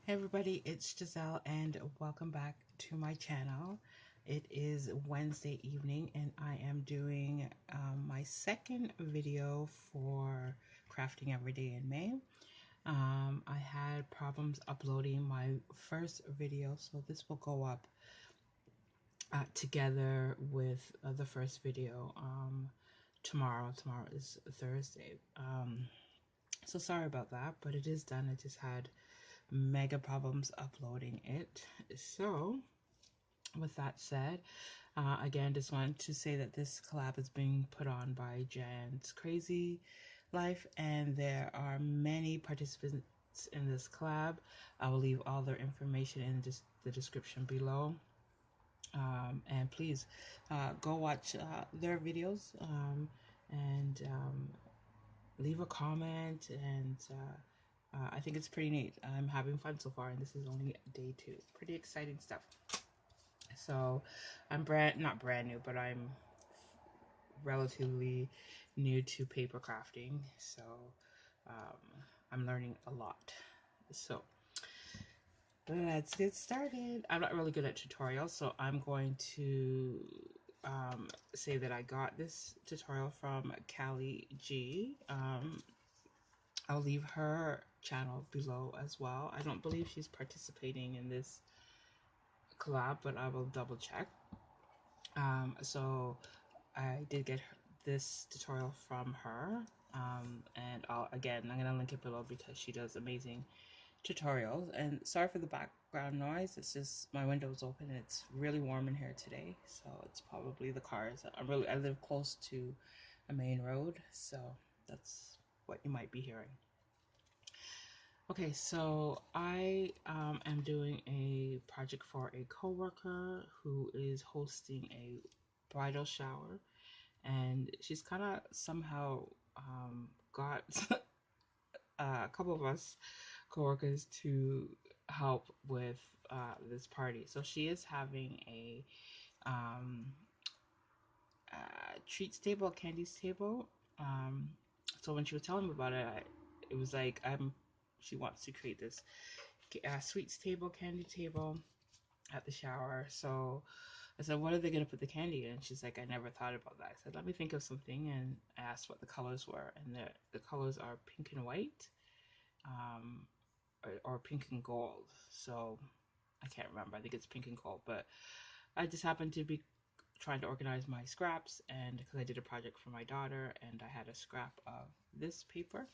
Hey everybody, it's Giselle and welcome back to my channel. It is Wednesday evening and I am doing my second video for crafting every day in May. I had problems uploading my first video, so this will go up together with the first video tomorrow. Tomorrow is Thursday. So sorry about that, but it is done. I just had mega problems uploading it. So with that said, again, just wanted to say that this collab is being put on by Janscrazylife, and there are many participants in this collab. I will leave all their information in the description below. And please go watch their videos and leave a comment, and I think it's pretty neat. I'm having fun so far, and this is only day 2. Pretty exciting stuff. So I'm not brand new, but I'm relatively new to paper crafting, so I'm learning a lot. So let's get started. I'm not really good at tutorials, so I'm going to say that I got this tutorial from Callie G. I'll leave her channel below as well. I don't believe she's participating in this collab, but I will double check. So I did get this tutorial from her, and I'm gonna link it below because she does amazing tutorials. And sorry for the background noise, it's just my window's open and it's really warm in here today, so it's probably the cars. I live close to a main road, so that's what you might be hearing. Okay, so I am doing a project for a coworker who is hosting a bridal shower, and she's kind of somehow got a couple of us coworkers to help with this party. So she is having a treats table, candies table. So when she was telling me about it, it was like she wants to create this sweets table, candy table at the shower. So I said, what are they going to put the candy in? She's like, I never thought about that. I said, let me think of something, and I asked what the colors were, and the colors are pink and white, or pink and gold. So I can't remember. I think it's pink and gold, but I just happened to be trying to organize my scraps, and because I did a project for my daughter, and I had a scrap of this paper.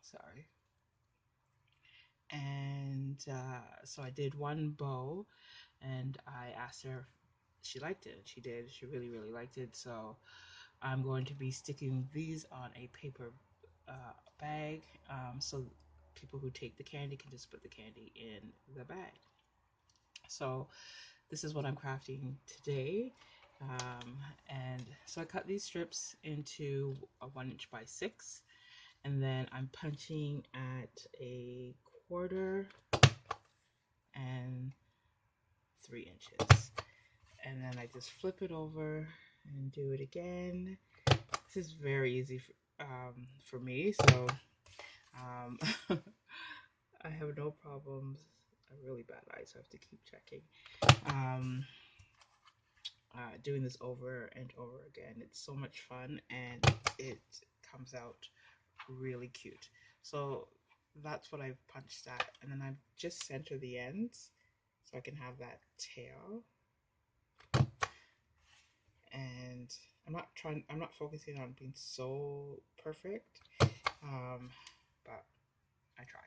Sorry. And so I did one bow, and I asked her if she liked it. She did. She really, really liked it. So I'm going to be sticking these on a paper bag, so people who take the candy can just put the candy in the bag. So this is what I'm crafting today. And so I cut these strips into a 1" by 6, and then I'm punching at a 1/4 and 3 inches, and then I just flip it over and do it again. This is very easy for me, so I have no problems. I have really bad eyes, so I have to keep checking. Doing this over and over again. It's so much fun, and it comes out really cute. So that's what I've punched at, and then I just center the ends so I can have that tail. And I'm not focusing on being so perfect, but I try.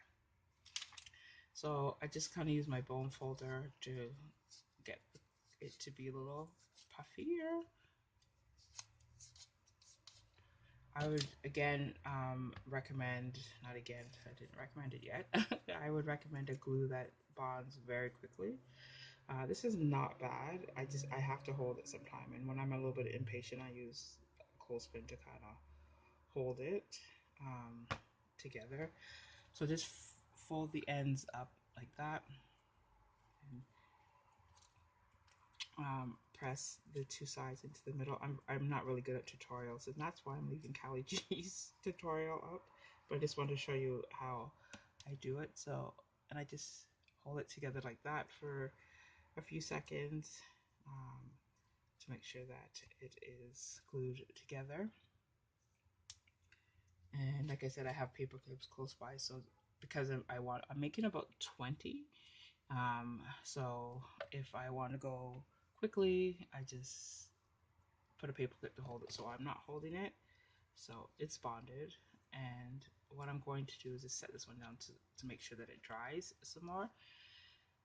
So I just kind of use my bone folder to get it to be a little puffier. I would again recommend, not again, I didn't recommend it yet. I would recommend a glue that bonds very quickly. This is not bad. I have to hold it sometime, and when I'm a little bit impatient, I use a clothespin to kind of hold it together. So just fold the ends up like that, and press the 2 sides into the middle. I'm not really good at tutorials, and that's why I'm leaving Callie G's tutorial up, but I just wanted to show you how I do it. So and I just hold it together like that for a few seconds to make sure that it is glued together. And like I said, I have paper clips close by, so because I'm making about 20. So if I want to go quickly, I just put a paper clip to hold it, so I'm not holding it. So it's bonded, and what I'm going to do is just set this one down to make sure that it dries some more.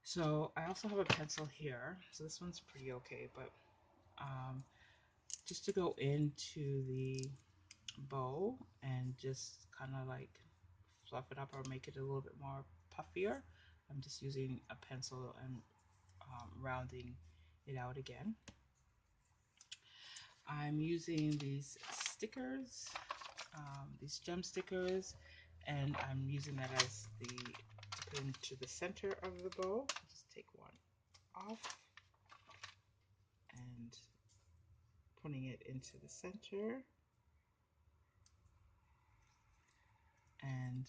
So I also have a pencil here, so this one's pretty okay, but just to go into the bow and just kind of like fluff it up or make it a little bit more puffier, I'm just using a pencil and rounding it out again. I'm using these stickers, these gem stickers, and I'm using that as the to put into the center of the bow. I'll just take one off and putting it into the center, and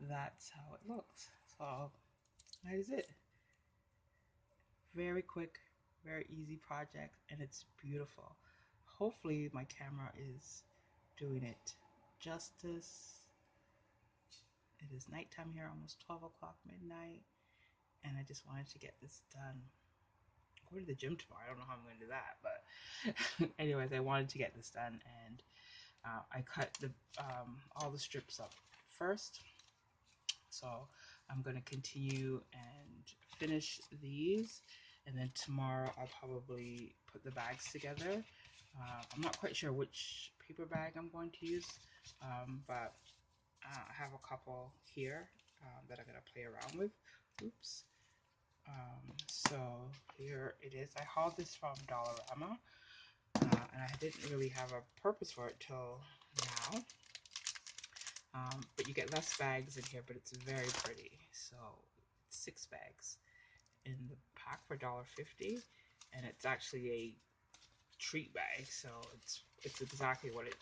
that's how it looks. So that is it. Very quick, very easy project, and it's beautiful. Hopefully my camera is doing it justice. It is nighttime here, almost 12 o'clock midnight, and I just wanted to get this done. I'm going to the gym tomorrow. I don't know how I'm going to do that, but anyways, I wanted to get this done, and I cut the all the strips up first. So I'm going to continue and finish these, and then tomorrow I'll probably put the bags together. I'm not quite sure which paper bag I'm going to use, but I have a couple here that I'm going to play around with. Oops. So here it is. I hauled this from Dollarama, and I didn't really have a purpose for it till now. But you get less bags in here, but it's very pretty. So 6 bags in the pack for $1.50, and it's actually a treat bag, so it's exactly what it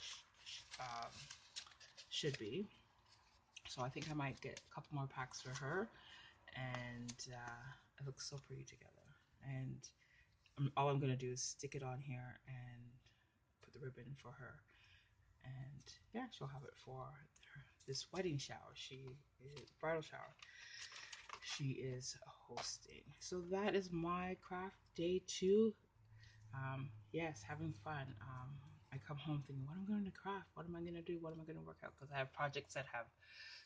should be. So I think I might get a couple more packs for her, and it looks so pretty together. And all I'm gonna do is stick it on here and put the ribbon for her, and yeah, she'll have it for this wedding shower. Bridal shower she is hosting. So that is my craft day 2. Yes, having fun. I come home thinking, what am I going to craft? What am I going to do? What am I going to work out? Because I have projects that have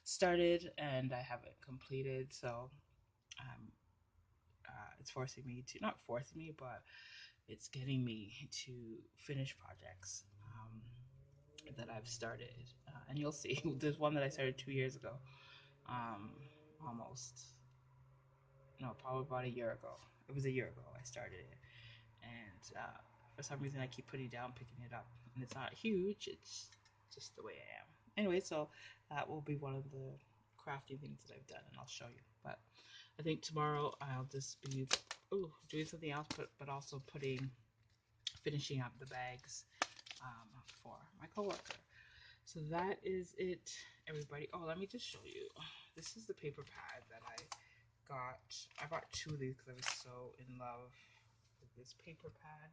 started and I haven't completed. So it's forcing me to, not forcing me, but it's getting me to finish projects that I've started. And you'll see, there's one that I started 2 years ago, almost. No, probably about a year ago. It was a year ago I started it. And for some reason I keep putting it down, picking it up. And it's not huge, it's just the way I am. Anyway, so that will be one of the crafting things that I've done, and I'll show you. But I think tomorrow I'll just be doing something else, but also finishing up the bags for my coworker. So that is it, everybody. Oh, let me just show you. This is the paper pad that I got. I bought 2 of these because I was so in love with this paper pad.